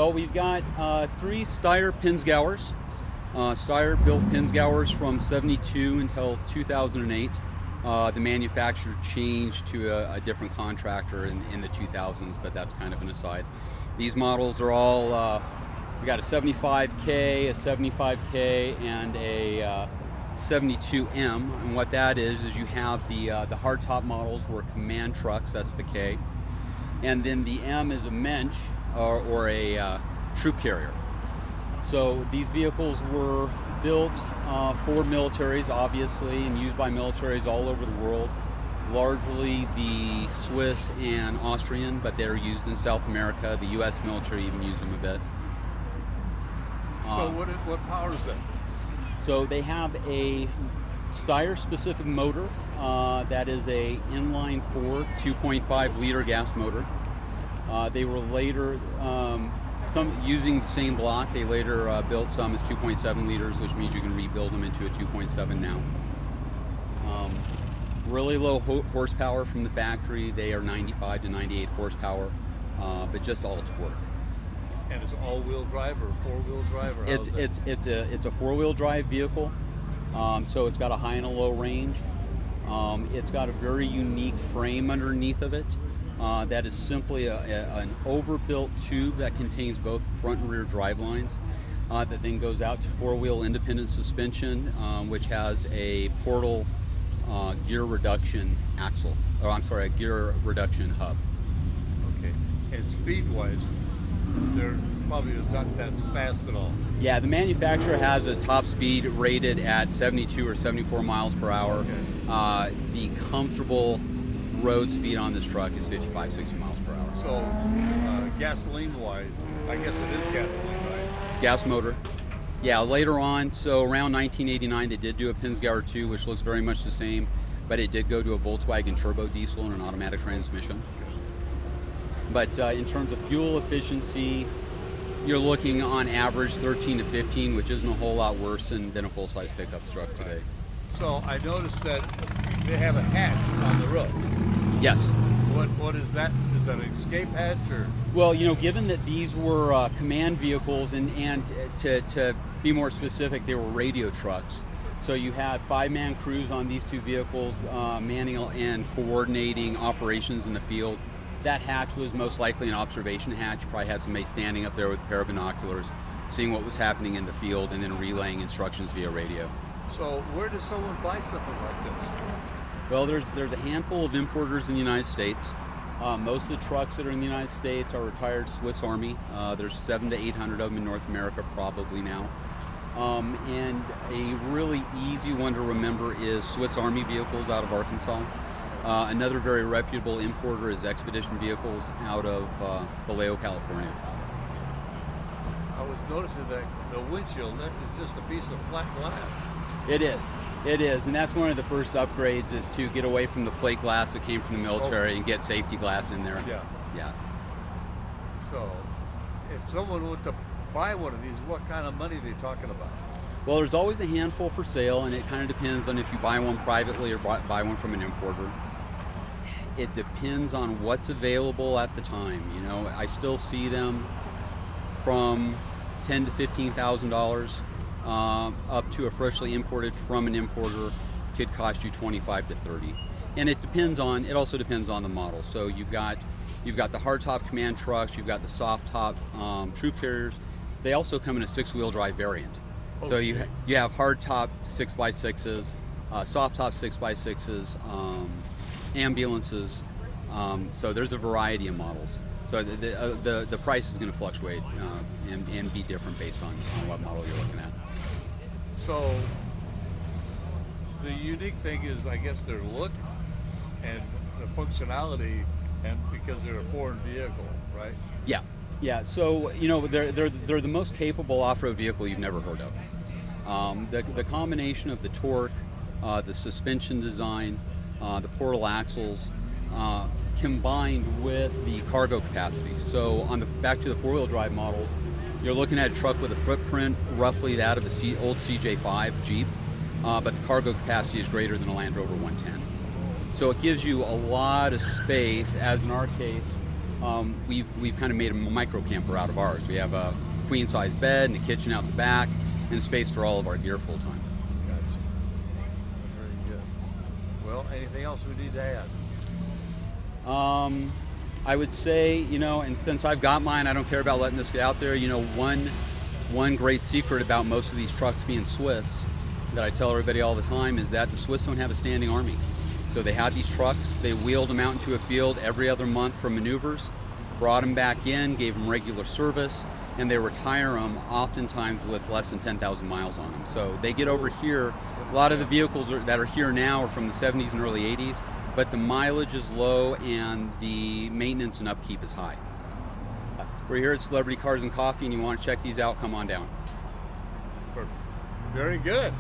Well, we've got 3 Steyr Pinzgauers. Steyr built Pinzgauers from '72 until 2008. The manufacturer changed to a different contractor in the 2000s, but that's kind of an aside. These models are all, we got a 75K, a 75K, and a 72M. And what that is you have the hardtop models were command trucks, that's the K. And then the M is a mensch, or a troop carrier. So these vehicles were built for militaries, obviously, and used by militaries all over the world. Largely the Swiss and Austrian, but they're used in South America. The U.S. military even used them a bit. So what powers them? So they have a Steyr-specific motor that is a inline 4 2.5 liter gas motor. They were later, some using the same block, they later built some as 2.7 liters, which means you can rebuild them into a 2.7 now. Really low horsepower from the factory. They are 95 to 98 horsepower, but just all torque. And it's all-wheel drive or four-wheel drive? Or it's a four-wheel drive vehicle, so it's got a high and a low range. It's got a very unique frame underneath of it. That is simply an overbuilt tube that contains both front and rear drive lines, that then goes out to four-wheel independent suspension, which has a portal gear reduction axle, a gear reduction hub. Okay, and speed-wise, they're probably not that fast at all. Yeah, the manufacturer has a top speed rated at 72 or 74 miles per hour. Okay. The comfortable road speed on this truck is 55, 60 miles per hour. So, gasoline-wise, I guess it is gasoline, right? It's gas motor. Yeah, later on, so around 1989, they did do a Pinzgauer 2, which looks very much the same, but it did go to a Volkswagen turbo diesel and an automatic transmission. But in terms of fuel efficiency, you're looking on average 13 to 15, which isn't a whole lot worse than a full-size pickup truck today. So I noticed that they have a hatch on the roof. Yes. What is that? Is that an escape hatch or? Well, given that these were command vehicles, and to be more specific, they were radio trucks. So you had 5-man crews on these 2 vehicles, manning and coordinating operations in the field. That hatch was most likely an observation hatch. Probably had somebody standing up there with a pair of binoculars, seeing what was happening in the field, and then relaying instructions via radio. So where does someone buy something like this? Well, there's a handful of importers in the United States. Most of the trucks that are in the United States are retired Swiss Army. There's 700 to 800 of them in North America probably now. And a really easy one to remember is Swiss Army vehicles out of Arkansas. Another very reputable importer is Expedition Vehicles out of Vallejo, California. I was noticing that the windshield is just a piece of flat glass. It is, and that's one of the first upgrades, is to get away from the plate glass that came from the military and get safety glass in there. Yeah. So, if someone were to buy one of these, what kind of money are they talking about? Well, there's always a handful for sale, and it kind of depends on if you buy one privately or buy one from an importer. It depends on what's available at the time. I still see them from $10,000 to $15,000 up to a freshly imported from an importer could cost you $25,000 to $30,000. And it also depends on the model. So you've got the hardtop command trucks, you've got the soft top troop carriers. They also come in a 6-wheel drive variant. Okay. So you have hardtop 6x6s, soft top 6x6s, ambulances. So there's a variety of models. So the price is going to fluctuate and be different based on what model you're looking at. So the unique thing is, I guess, their look and the functionality, and because they're a foreign vehicle, right? Yeah. So they're the most capable off-road vehicle you've never heard of. The combination of the torque, the suspension design, the portal axles, combined with the cargo capacity. So back to the 4-wheel drive models, you're looking at a truck with a footprint roughly that of a old CJ5 Jeep, but the cargo capacity is greater than a Land Rover 110. So it gives you a lot of space, as in our case, we've kind of made a micro camper out of ours. We have a queen size bed and a kitchen out the back and space for all of our gear full time. Gotcha. Very good. Well, anything else we need to add? I would say, and since I've got mine, I don't care about letting this get out there. One great secret about most of these trucks being Swiss that I tell everybody all the time is that the Swiss don't have a standing army. So they had these trucks, they wheeled them out into a field every other month for maneuvers, brought them back in, gave them regular service, and they retire them oftentimes with less than 10,000 miles on them. So they get over here, a lot of the vehicles that are here now are from the 70s and early 80s, but the mileage is low and the maintenance and upkeep is high. We're here at Celebrity Cars and Coffee, and you want to check these out, come on down. Perfect. Very good.